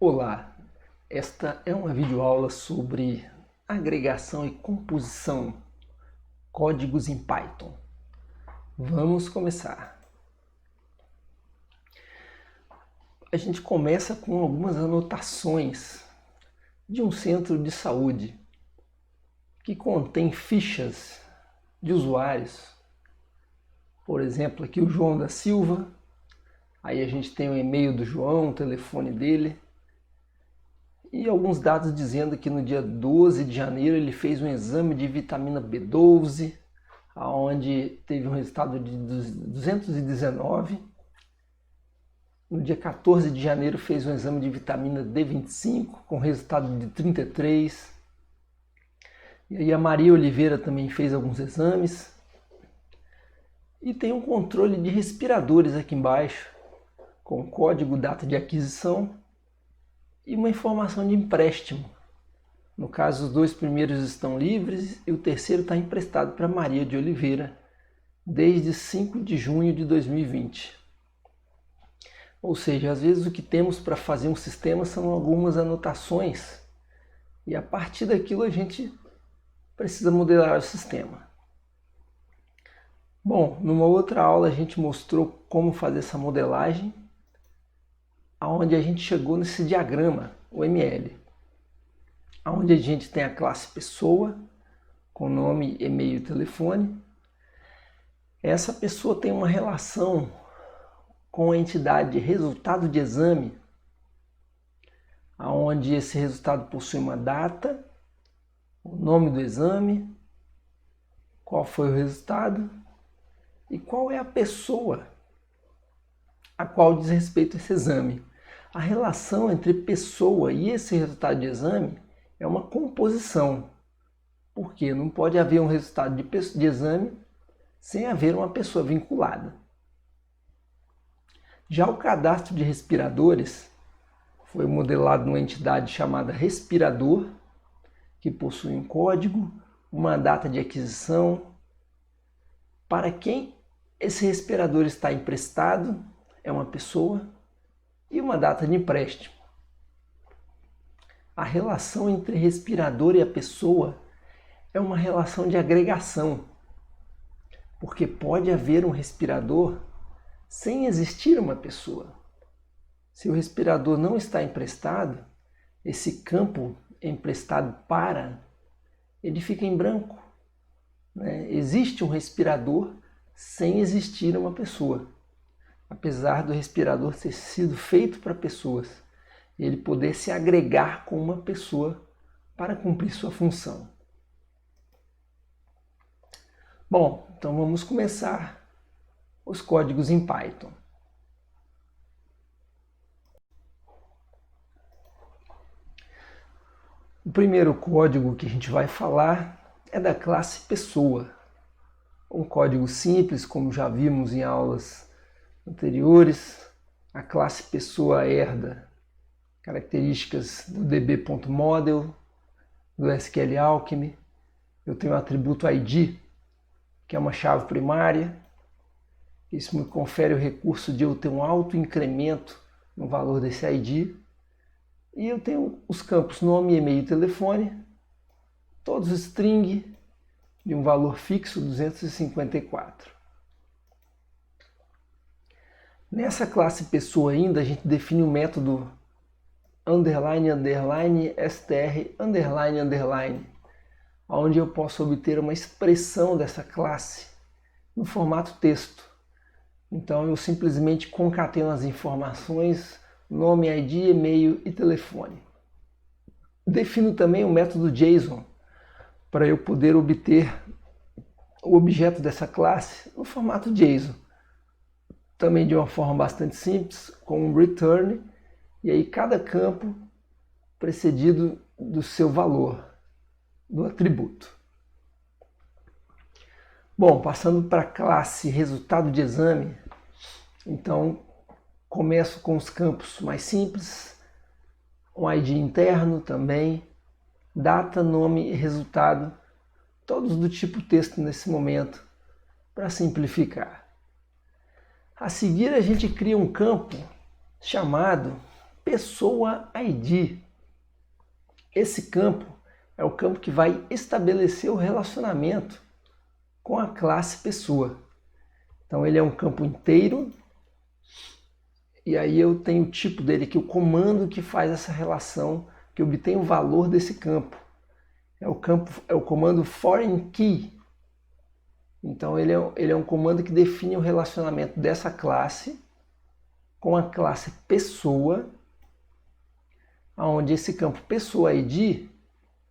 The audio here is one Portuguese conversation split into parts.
Olá, esta é uma videoaula sobre agregação e composição, códigos em Python. Vamos começar. A gente começa com algumas anotações de um centro de saúde que contém fichas de usuários. Por exemplo, aqui o João da Silva, aí a gente tem o e-mail do João, o telefone dele, e alguns dados dizendo que no dia 12 de janeiro ele fez um exame de vitamina B12, onde teve um resultado de 219. No dia 14 de janeiro fez um exame de vitamina D25 com resultado de 33. E aí a Maria Oliveira também fez alguns exames. E tem um controle de respiradores aqui embaixo, com código, data de aquisição e uma informação de empréstimo. No caso, os dois primeiros estão livres e o terceiro está emprestado para Maria de Oliveira desde 5 de junho de 2020. Ou seja, às vezes o que temos para fazer um sistema são algumas anotações e a partir daquilo a gente precisa modelar o sistema. Bom, numa outra aula a gente mostrou como fazer essa modelagem, aonde a gente chegou nesse diagrama, o ML, onde a gente tem a classe pessoa, com nome, e-mail e telefone. Essa pessoa tem uma relação com a entidade resultado de exame, onde esse resultado possui uma data, o nome do exame, qual foi o resultado e qual é a pessoa a qual diz respeito esse exame. A relação entre pessoa e esse resultado de exame é uma composição, porque não pode haver um resultado de exame sem haver uma pessoa vinculada. Já o cadastro de respiradores foi modelado numa entidade chamada respirador, que possui um código, uma data de aquisição, para quem esse respirador está emprestado, é uma pessoa, e uma data de empréstimo. A relação entre respirador e a pessoa é uma relação de agregação, porque pode haver um respirador sem existir uma pessoa. Se o respirador não está emprestado, esse campo emprestado para, ele fica em branco. Existe um respirador sem existir uma pessoa. Apesar do respirador ter sido feito para pessoas, ele poder se agregar com uma pessoa para cumprir sua função. Bom, então vamos começar os códigos em Python. O primeiro código que a gente vai falar é da classe pessoa. Um código simples, como já vimos em aulas anteriores. A classe pessoa herda características do db.model, do SQL Alchemy. Eu tenho o atributo ID, que é uma chave primária. Isso me confere o recurso de eu ter um alto incremento no valor desse ID. E eu tenho os campos nome, e-mail e telefone, todos string de um valor fixo 254. Nessa classe pessoa ainda a gente define o método underline underline str underline underline, onde eu posso obter uma expressão dessa classe no formato texto. Então eu simplesmente concateno as informações nome, ID, e-mail e telefone. Defino também o método JSON para eu poder obter o objeto dessa classe no formato JSON. Também de uma forma bastante simples, com um return, e aí cada campo precedido do seu valor, do atributo. Bom, passando para a classe resultado de exame, então começo com os campos mais simples, um ID interno também, data, nome e resultado, todos do tipo texto nesse momento, para simplificar. A seguir a gente cria um campo chamado pessoa ID. Esse campo é o campo que vai estabelecer o relacionamento com a classe pessoa. Então ele é um campo inteiro, e aí eu tenho o tipo dele aqui, o comando que faz essa relação, que obtém o valor desse campo. É o comando foreign key. Então ele é um comando que define o relacionamento dessa classe com a classe pessoa, onde esse campo pessoa ID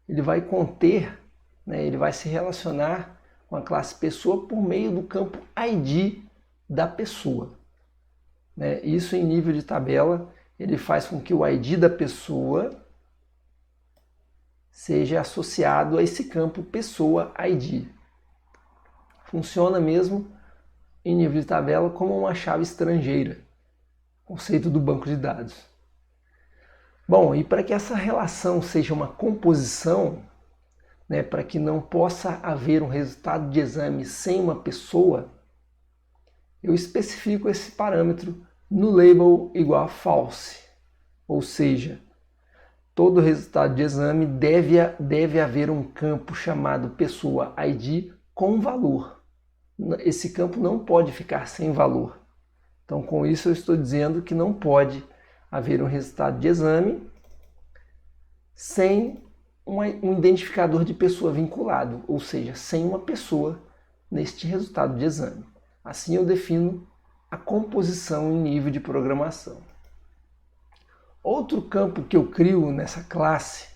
ele vai conter, né, ele vai se relacionar com a classe pessoa por meio do campo ID da pessoa. Né? Isso em nível de tabela, ele faz com que o ID da pessoa seja associado a esse campo pessoa ID. Funciona mesmo em nível de tabela como uma chave estrangeira, conceito do banco de dados. Bom, e para que essa relação seja uma composição, né, para que não possa haver um resultado de exame sem uma pessoa, eu especifico esse parâmetro no label igual a false, ou seja, todo resultado de exame deve haver um campo chamado pessoa ID com valor. Esse campo não pode ficar sem valor. Então, com isso eu estou dizendo que não pode haver um resultado de exame sem um identificador de pessoa vinculado, ou seja, sem uma pessoa neste resultado de exame. Assim eu defino a composição em nível de programação. Outro campo que eu crio nessa classe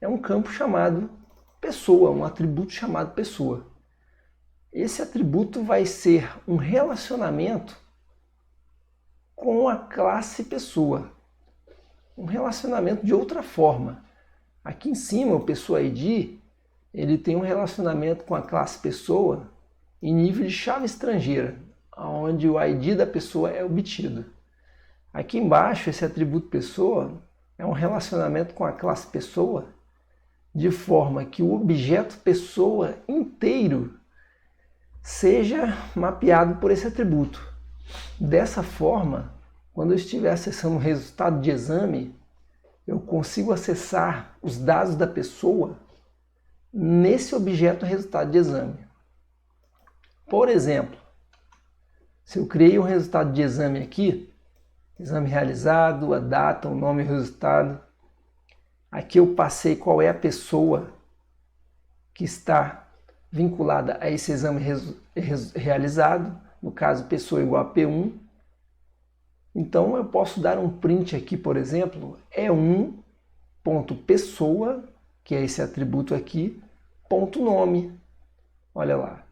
é um campo chamado pessoa, um atributo chamado pessoa. Esse atributo vai ser um relacionamento com a classe pessoa, um relacionamento de outra forma. Aqui em cima, o pessoa ID, ele tem um relacionamento com a classe pessoa em nível de chave estrangeira, onde o ID da pessoa é obtido. Aqui embaixo, esse atributo pessoa é um relacionamento com a classe pessoa, de forma que o objeto pessoa inteiro seja mapeado por esse atributo. Dessa forma, quando eu estiver acessando o resultado de exame, eu consigo acessar os dados da pessoa nesse objeto resultado de exame. Por exemplo, se eu criei um resultado de exame aqui, exame realizado, a data, o nome e o resultado, aqui eu passei qual é a pessoa que está vinculada a esse exame realizado, no caso, pessoa igual a P1. Então, eu posso dar um print aqui, por exemplo, E1.pessoa, que é esse atributo aqui, ponto nome. Olha lá.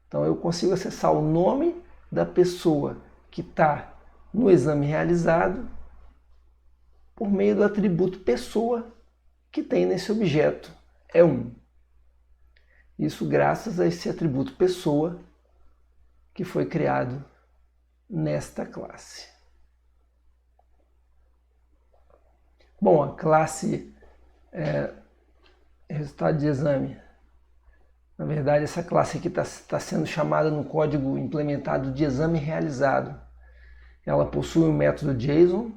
Então, eu consigo acessar o nome da pessoa que está no exame realizado por meio do atributo pessoa que tem nesse objeto E1. Isso graças a esse atributo pessoa que foi criado nesta classe. Bom, a classe resultado de exame. Na verdade, essa classe aqui está sendo chamada no código implementado de exame realizado. Ela possui um método JSON,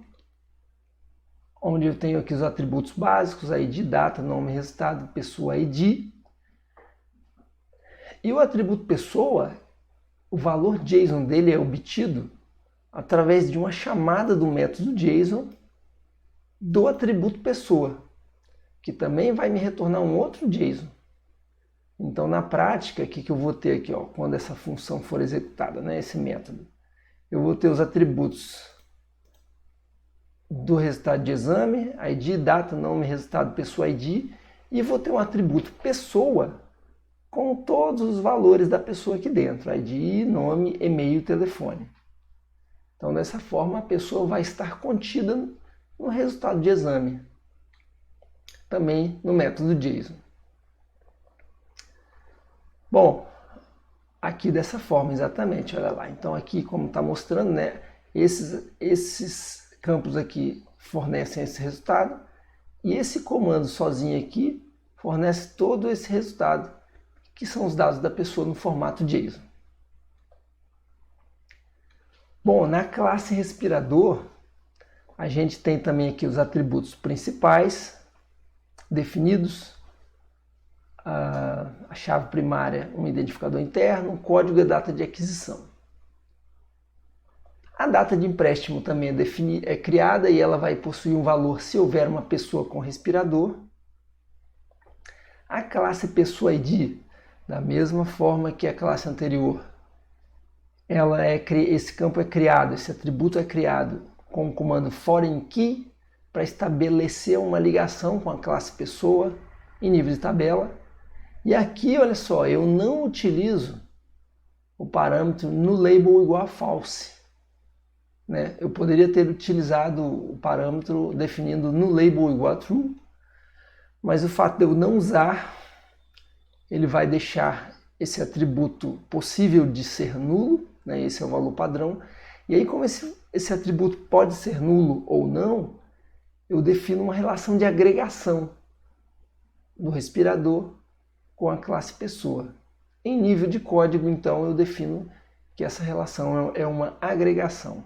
onde eu tenho aqui os atributos básicos, ID, data, nome, resultado, pessoa, ID. E o atributo pessoa, o valor JSON dele é obtido através de uma chamada do método JSON do atributo pessoa, que também vai me retornar um outro JSON. Então, na prática, o que eu vou ter aqui, ó, quando essa função for executada, né, esse método? Eu vou ter os atributos do resultado de exame, ID, data, nome, resultado, pessoa, ID, e vou ter um atributo pessoa com todos os valores da pessoa aqui dentro, ID, nome, e-mail, telefone. Então, dessa forma, a pessoa vai estar contida no resultado de exame, também no método JSON. Bom, aqui dessa forma, exatamente, olha lá. Então aqui, como está mostrando, né, esses campos aqui fornecem esse resultado, e esse comando sozinho aqui fornece todo esse resultado, que são os dados da pessoa no formato JSON. Bom, na classe respirador, A gente tem também aqui os atributos principais definidos, a chave primária, um identificador interno, um código e a data de aquisição. A data de empréstimo também é criada e ela vai possuir um valor se houver uma pessoa com respirador. A classe pessoa ID, da mesma forma que a classe anterior, esse campo é criado, esse atributo é criado com o comando foreign key para estabelecer uma ligação com a classe pessoa em nível de tabela. E aqui, olha só, eu não utilizo o parâmetro no label igual a false. Né? Eu poderia ter utilizado o parâmetro definindo no label igual a true, mas o fato de eu não usar, ele vai deixar esse atributo possível de ser nulo, né? Esse é o valor padrão. E aí, como esse atributo pode ser nulo ou não, eu defino uma relação de agregação do respirador com a classe pessoa. Em nível de código, então, eu defino que essa relação é uma agregação.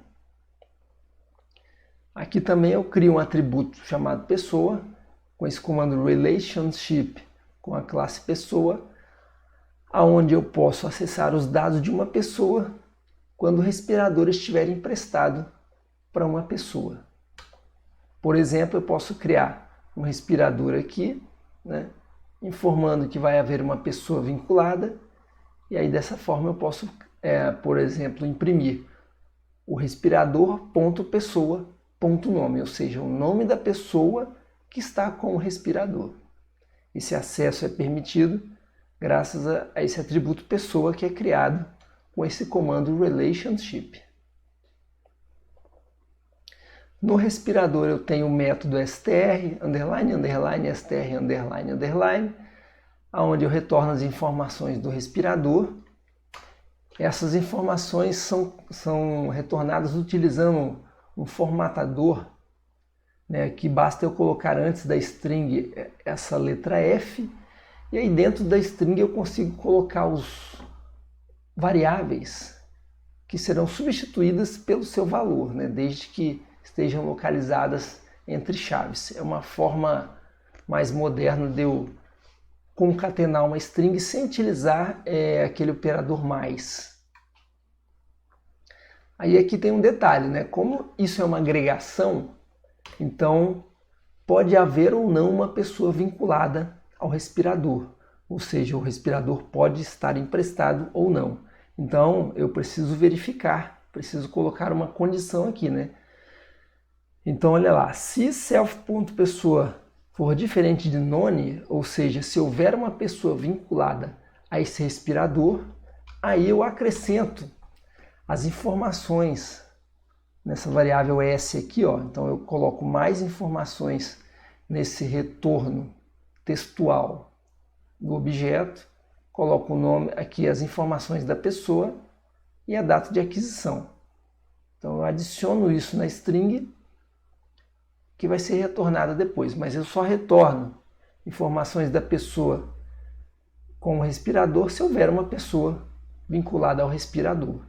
Aqui também eu crio um atributo chamado pessoa, com esse comando relationship com a classe pessoa, aonde eu posso acessar os dados de uma pessoa quando o respirador estiver emprestado para uma pessoa. Por exemplo, eu posso criar um respirador aqui, né, informando que vai haver uma pessoa vinculada, e aí dessa forma eu posso, por exemplo, imprimir o respirador.pessoa.nome, ou seja, o nome da pessoa que está com o respirador. Esse acesso é permitido graças a esse atributo pessoa que é criado com esse comando relationship. No respirador eu tenho o método str, underline, underline, str, underline, underline, onde eu retorno as informações do respirador. Essas informações são retornadas utilizando um formatador, né, que basta eu colocar antes da string essa letra F, e aí dentro da string eu consigo colocar os variáveis que serão substituídas pelo seu valor, né, desde que estejam localizadas entre chaves. É uma forma mais moderna de eu concatenar uma string sem utilizar aquele operador mais. Aí aqui tem um detalhe, né? Como isso é uma agregação, então pode haver ou não uma pessoa vinculada ao respirador, ou seja, o respirador pode estar emprestado ou não. Então eu preciso verificar, preciso colocar uma condição aqui, né? Então olha lá, se self.pessoa for diferente de none, ou seja, se houver uma pessoa vinculada a esse respirador, aí eu acrescento as informações nessa variável s aqui, ó. Então eu coloco mais informações nesse retorno textual do objeto, coloco o nome aqui, as informações da pessoa e a data de aquisição. Então eu adiciono isso na string que vai ser retornada depois, mas eu só retorno informações da pessoa com o respirador se houver uma pessoa vinculada ao respirador.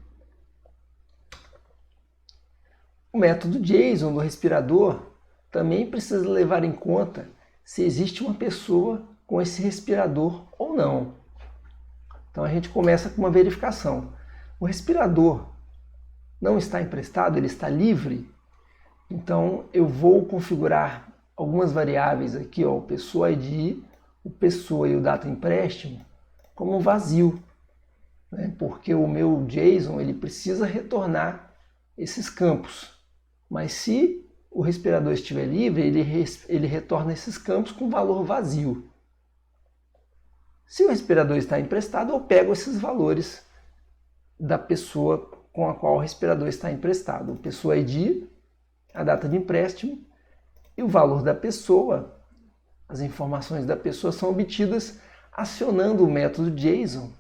O método JSON do respirador também precisa levar em conta se existe uma pessoa com esse respirador ou não. Então a gente começa com uma verificação. O respirador não está emprestado, ele está livre. Então eu vou configurar algumas variáveis aqui, ó, o pessoa ID, o pessoa e o data empréstimo como vazio, né? Porque o meu JSON ele precisa retornar esses campos. Mas se o respirador estiver livre, ele retorna esses campos com valor vazio. Se o respirador está emprestado, eu pego esses valores da pessoa com a qual o respirador está emprestado. O pessoa ID, a data de empréstimo e o valor da pessoa. As informações da pessoa são obtidas acionando o método JSON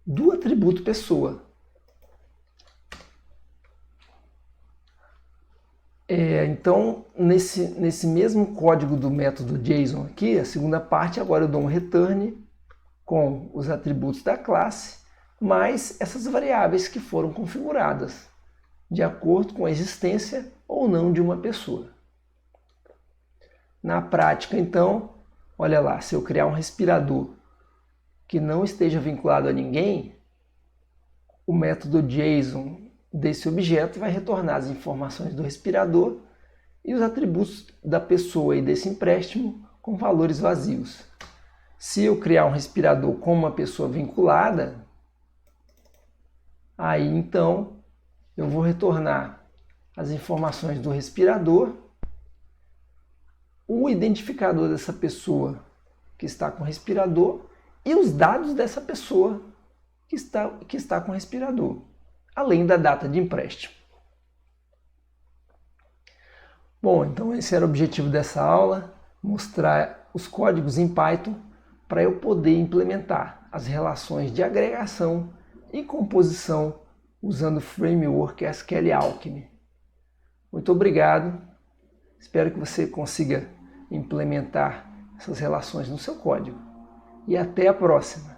do atributo pessoa. Então, nesse mesmo código do método JSON aqui, a segunda parte, agora eu dou um return com os atributos da classe, mais essas variáveis que foram configuradas, de acordo com a existência ou ou não de uma pessoa. Na prática, então, olha lá, se eu criar um respirador que não esteja vinculado a ninguém, o método JSON desse objeto vai retornar as informações do respirador e os atributos da pessoa e desse empréstimo com valores vazios. Se eu criar um respirador com uma pessoa vinculada, aí então eu vou retornar as informações do respirador, o identificador dessa pessoa que está com o respirador e os dados dessa pessoa que está com o respirador, além da data de empréstimo. Bom, então esse era o objetivo dessa aula, mostrar os códigos em Python para eu poder implementar as relações de agregação e composição usando o framework SQL Alchemy. Muito obrigado, espero que você consiga implementar essas relações no seu código. E até a próxima!